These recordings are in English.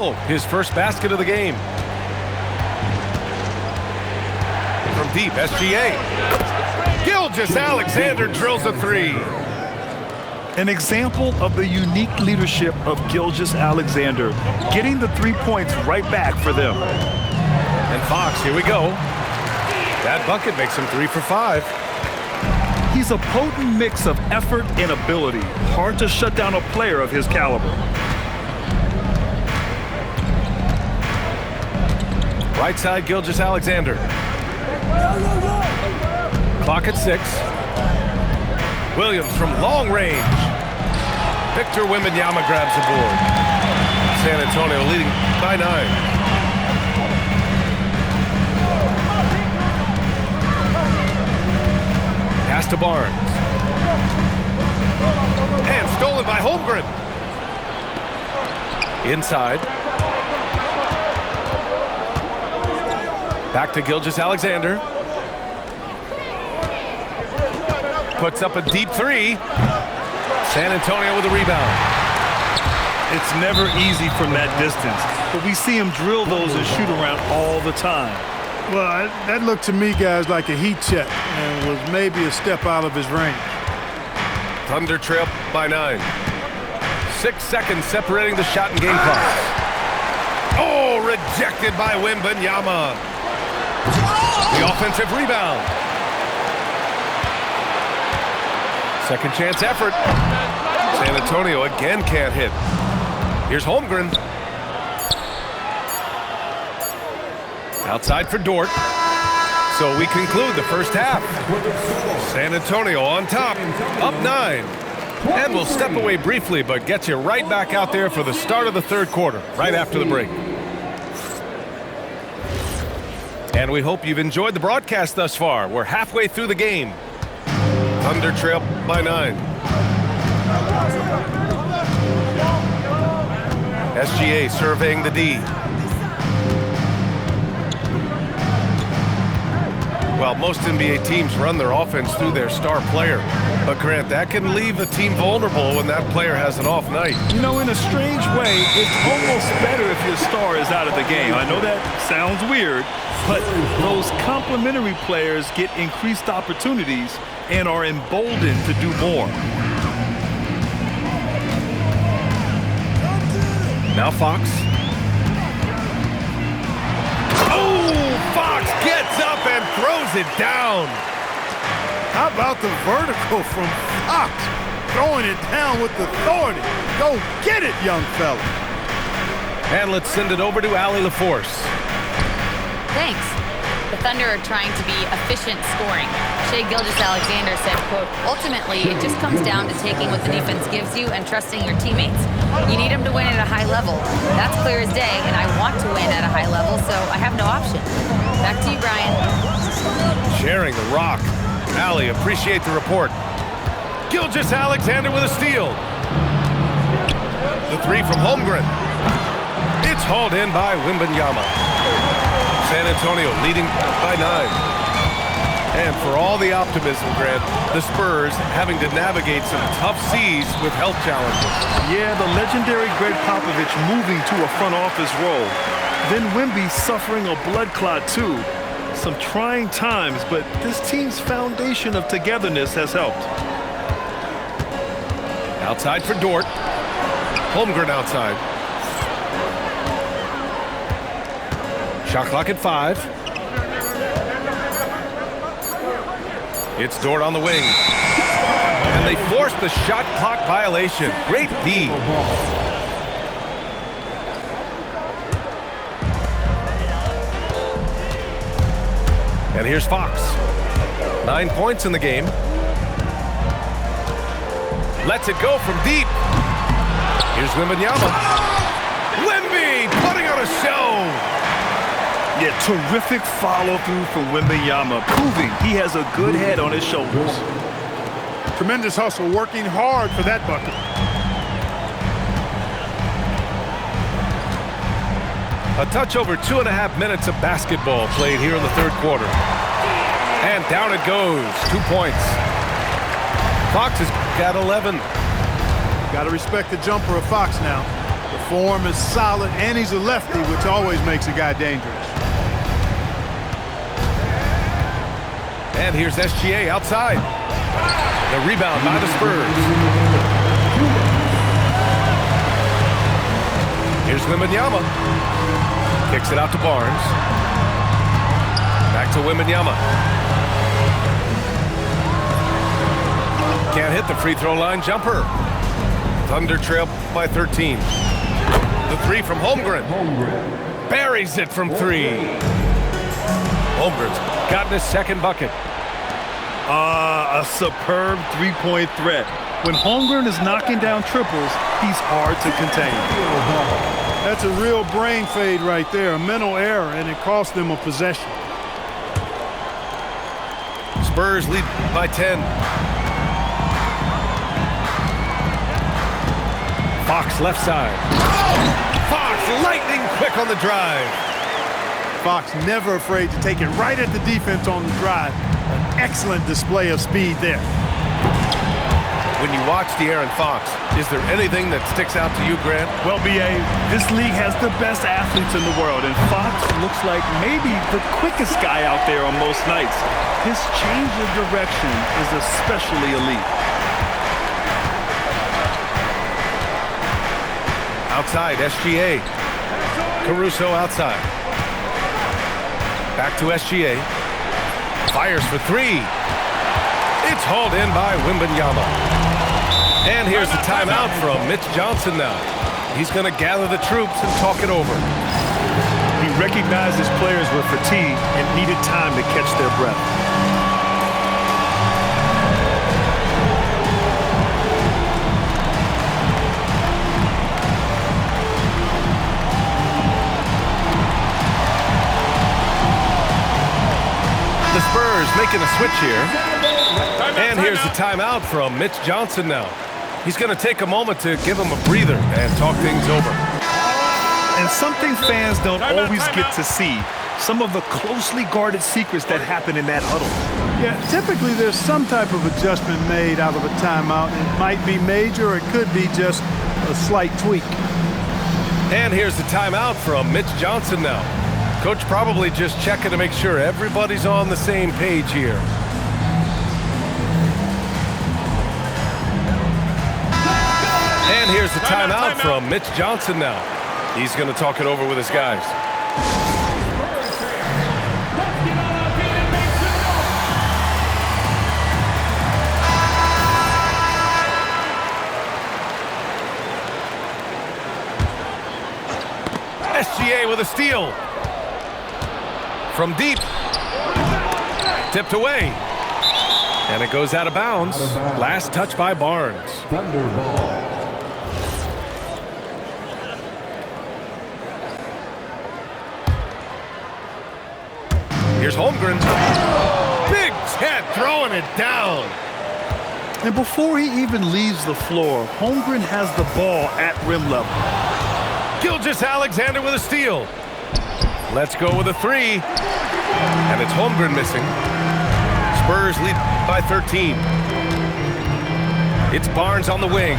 His first basket of the game. From deep, SGA. Gilgeous-Alexander drills a three. An example of the unique leadership of Gilgeous-Alexander, getting the 3 points right back for them. And Fox, here we go. That bucket makes him 3 for 5. He's a potent mix of effort and ability. Hard to shut down a player of his caliber. Right side, Gilgeous-Alexander. Clock at 6. Williams from long range. Victor Wembanyama grabs the board. San Antonio leading by 9. Pass to Barnes. And stolen by Holmgren. Inside. Back to Gilgeous-Alexander. Puts up a deep 3. San Antonio with a rebound. It's never easy from that distance, but we see him drill those and shoot around all the time. Well, that looked to me, guys, like a heat check and was maybe a step out of his range. Thunder trail by 9. 6 seconds separating the shot and game clock. Oh, rejected by Wembanyama. The offensive rebound. Second chance effort. San Antonio again can't hit. Here's Holmgren. Outside for Dort. So we conclude the first half. San Antonio on top, up 9. And we'll step away briefly, but get you right back out there for the start of the third quarter, right after the break. And we hope you've enjoyed the broadcast thus far. We're halfway through the game. Thunder trail by 9. SGA surveying the D. Well, most NBA teams run their offense through their star player. But, Grant, that can leave a team vulnerable when that player has an off night. You know, in a strange way, it's almost better if your star is out of the game. I know that sounds weird, but those complementary players get increased opportunities and are emboldened to do more. Now Fox. Oh, Fox gets up and throws it down. How about the vertical from Fox? Throwing it down with authority. Go get it, young fella. And let's send it over to Allie LaForce. Thanks. The Thunder are trying to be efficient scoring. Shai Gilgeous-Alexander said, quote, ultimately, it just comes down to taking what the defense gives you and trusting your teammates. You need them to win at a high level. That's clear as day, and I want to win at a high level, so I have no option. Back to you, Brian. Sharing the rock. Allie, appreciate the report. Gilgeous-Alexander with a steal. The 3 from Holmgren. It's hauled in by Wembanyama. San Antonio leading by 9. And for all the optimism, Grant, the Spurs having to navigate some tough seas with health challenges. Yeah, the legendary Greg Popovich moving to a front office role. Then Wemby suffering a blood clot too. Some trying times, but this team's foundation of togetherness has helped. Outside for Dort. Holmgren outside. Shot clock at 5. It's Dort on the wing. And they force the shot clock violation. Great D. And here's Fox. 9 points in the game. Lets it go from deep. Here's Wembanyama. Wemby putting on a show. Yeah, terrific follow-through from Wembanyama, proving he has a good head on his shoulders. Tremendous hustle, working hard for that bucket. A touch over 2.5 minutes of basketball played here in the third quarter. And down it goes, 2 points. Fox has got 11. Got to respect the jumper of Fox now. The form is solid, and he's a lefty, which always makes a guy dangerous. And here's SGA outside. The rebound by the Spurs. Here's Wembanyama. Kicks it out to Barnes. Back to Wembanyama. Can't hit the free throw line jumper. Thunder trail by 13. The three from Holmgren. Buries it from three. Holmgren's gotten his second bucket. A superb three-point threat. When Holmgren is knocking down triples, he's hard to contain. That's a real brain fade right there, a mental error, and it cost them a possession. Spurs lead by 10. Fox left side. Fox lightning quick on the drive. Fox never afraid to take it right at the defense on the drive. An excellent display of speed there. When you watch De'Aaron Fox, is there anything that sticks out to you, Grant? Well, B.A., this league has the best athletes in the world, and Fox looks like maybe the quickest guy out there on most nights. His change of direction is especially elite. Outside, SGA. Caruso outside. Back to SGA. Fires for three. It's hauled in by Wembanyama. And here's the timeout from Mitch Johnson now. He's going to gather the troops and talk it over. He recognized his players were fatigued and needed time to catch their breath. The Spurs making a switch here. And here's the timeout from Mitch Johnson now. He's going to take a moment to give him a breather and talk things over. And something fans don't always get to see, some of the closely guarded secrets that happen in that huddle. Yeah, typically there's some type of adjustment made out of a timeout. It might be major, or it could be just a slight tweak. And here's the timeout from Mitch Johnson now. Coach probably just checking to make sure everybody's on the same page here. And here's the timeout from Mitch Johnson now. He's going to talk it over with his guys. SGA with a steal. From deep. Tipped away. And it goes out of bounds. Last touch by Barnes. Here's Holmgren. Big Ted throwing it down. And before he even leaves the floor, Holmgren has the ball at rim level. Gilgeous-Alexander with a steal. Let's go with a three. And it's Holmgren missing. Spurs lead by 13. It's Barnes on the wing.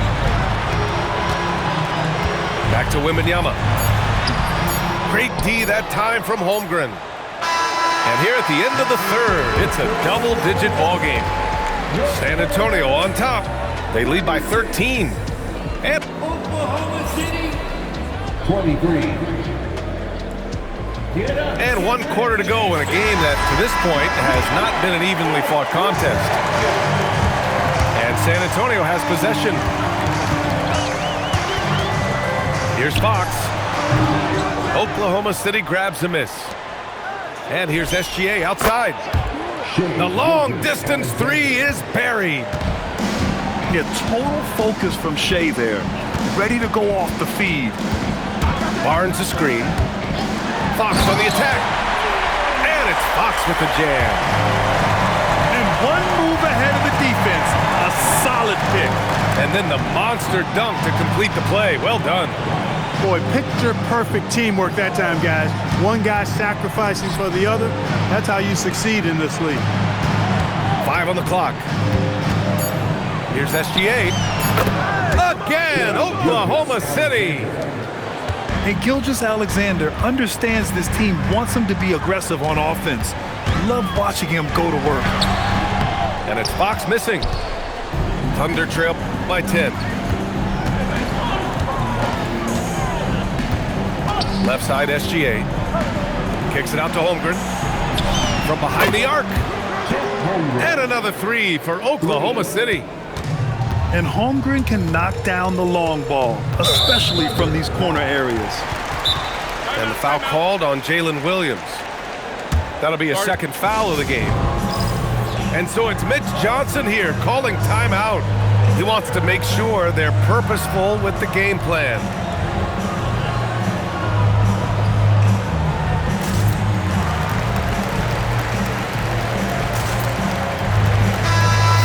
Back to Wembanyama. Great D that time from Holmgren. And here at the end of the third, it's a double-digit ball game. San Antonio on top. They lead by 13. And Oklahoma City, 23. And 1 quarter to go in a game that, to this point, has not been an evenly fought contest. And San Antonio has possession. Here's Fox. Oklahoma City grabs a miss. And here's SGA outside. The long-distance three is buried. Yeah, total focus from Shea there. Ready to go off the feed. Barnes a screen. Fox on the attack. And it's Fox with the jam. And one move ahead of the defense. A solid pick. And then the monster dunk to complete the play. Well done. Boy, picture-perfect teamwork that time, guys. One guy sacrificing for the other. That's how you succeed in this league. 5 on the clock. Here's SGA. Again, Oklahoma City. And Gilgeous-Alexander understands this team wants him to be aggressive on offense. Love watching him go to work. And it's Fox missing. Thunder trail by 10. Left side SGA. Kicks it out to Holmgren. From behind the arc. And another three for Oklahoma City. And Holmgren can knock down the long ball, especially from these corner areas. And the foul called on Jalen Williams. That'll be a second foul of the game. And so it's Mitch Johnson here calling timeout. He wants to make sure they're purposeful with the game plan.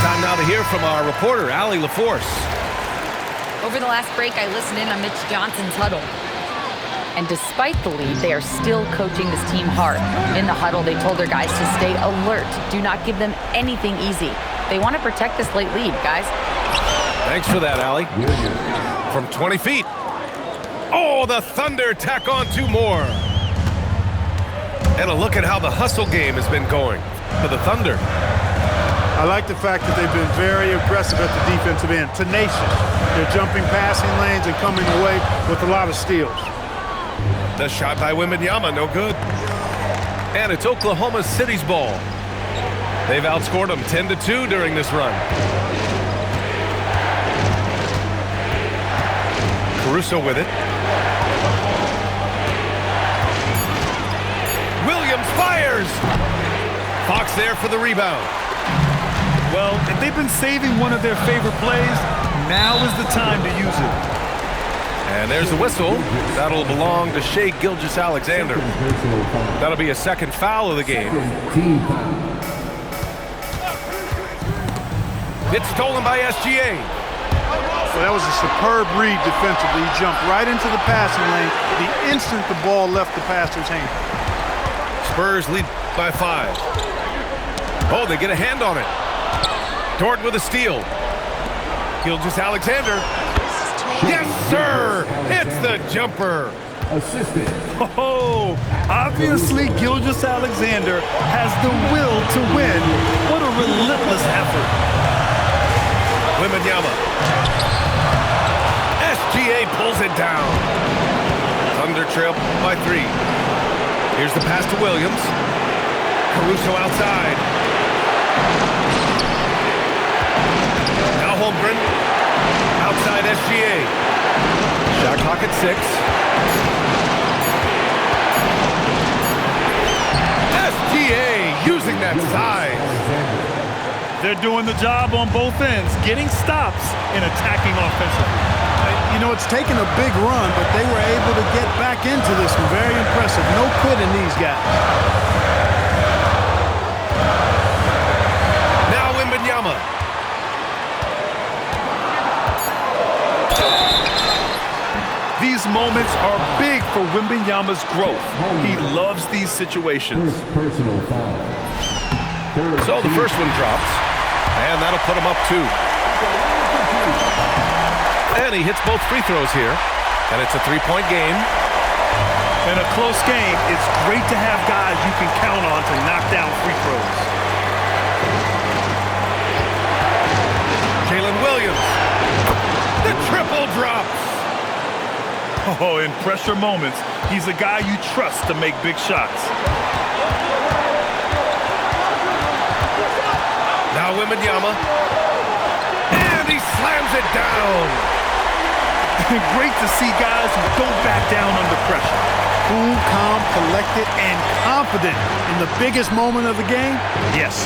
Time now to hear from our reporter, Allie LaForce. Over the last break, I listened in on Mitch Johnson's huddle. And despite the lead, they are still coaching this team hard. In the huddle, they told their guys to stay alert. Do not give them anything easy. They want to protect this late lead, guys. Thanks for that, Allie. From 20 feet. Oh, the Thunder tack on two more. And a look at how the hustle game has been going for the Thunder. I like the fact that they've been very aggressive at the defensive end, tenacious. They're jumping passing lanes and coming away with a lot of steals. The shot by Wembanyama, no good. And it's Oklahoma City's ball. They've outscored them 10-2 during this run. Caruso with it. Williams fires! Fox there for the rebound. Well, if they've been saving one of their favorite plays, now is the time to use it. And there's the whistle. That'll belong to Shai Gilgeous-Alexander. That'll be a second foul of the game. It's stolen by SGA. So that was a superb read defensively. He jumped right into the passing lane the instant the ball left the passer's hand. Spurs lead by 5. Oh, they get a hand on it. Dort with a steal. Gilgeous-Alexander. Yes, sir! It's the jumper. Assisted. Oh, obviously Gilgeous-Alexander has the will to win. What a relentless effort. Wembanyama. SGA pulls it down. Thunder trail by 3. Here's the pass to Williams. Caruso outside. Now Holmgren. Outside SGA. Shot clock at 6. SGA using that size. They're doing the job on both ends, getting stops and attacking offensively. You know, it's taken a big run, but they were able to get back into this one. Very impressive. No quitting these guys. Now Wembanyama. These moments are big for Wembanyama's growth. He loves these situations. Personal foul. So the first one drops, and that'll put him up 2. And he hits both free throws here, and it's a 3-point game. In a close game, it's great to have guys you can count on to knock down free throws. Jalen Williams. The triple drops. Oh, in pressure moments, he's a guy you trust to make big shots. Now Wembanyama. And he slams it down. Great to see guys who don't back down under pressure. Cool, calm, collected, and confident in the biggest moment of the game? Yes.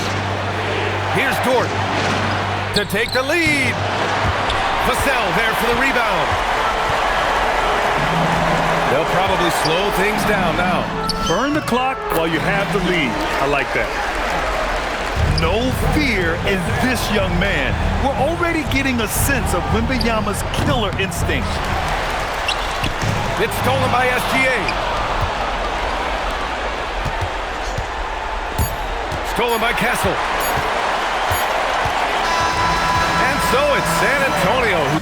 Here's Dort to take the lead. Vassell there for the rebound. They'll probably slow things down now. Burn the clock while you have the lead. I like that. No fear in this young man. We're already getting a sense of Wembanyama's killer instinct. It's stolen by SGA. Stolen by Kessel. And so it's San Antonio who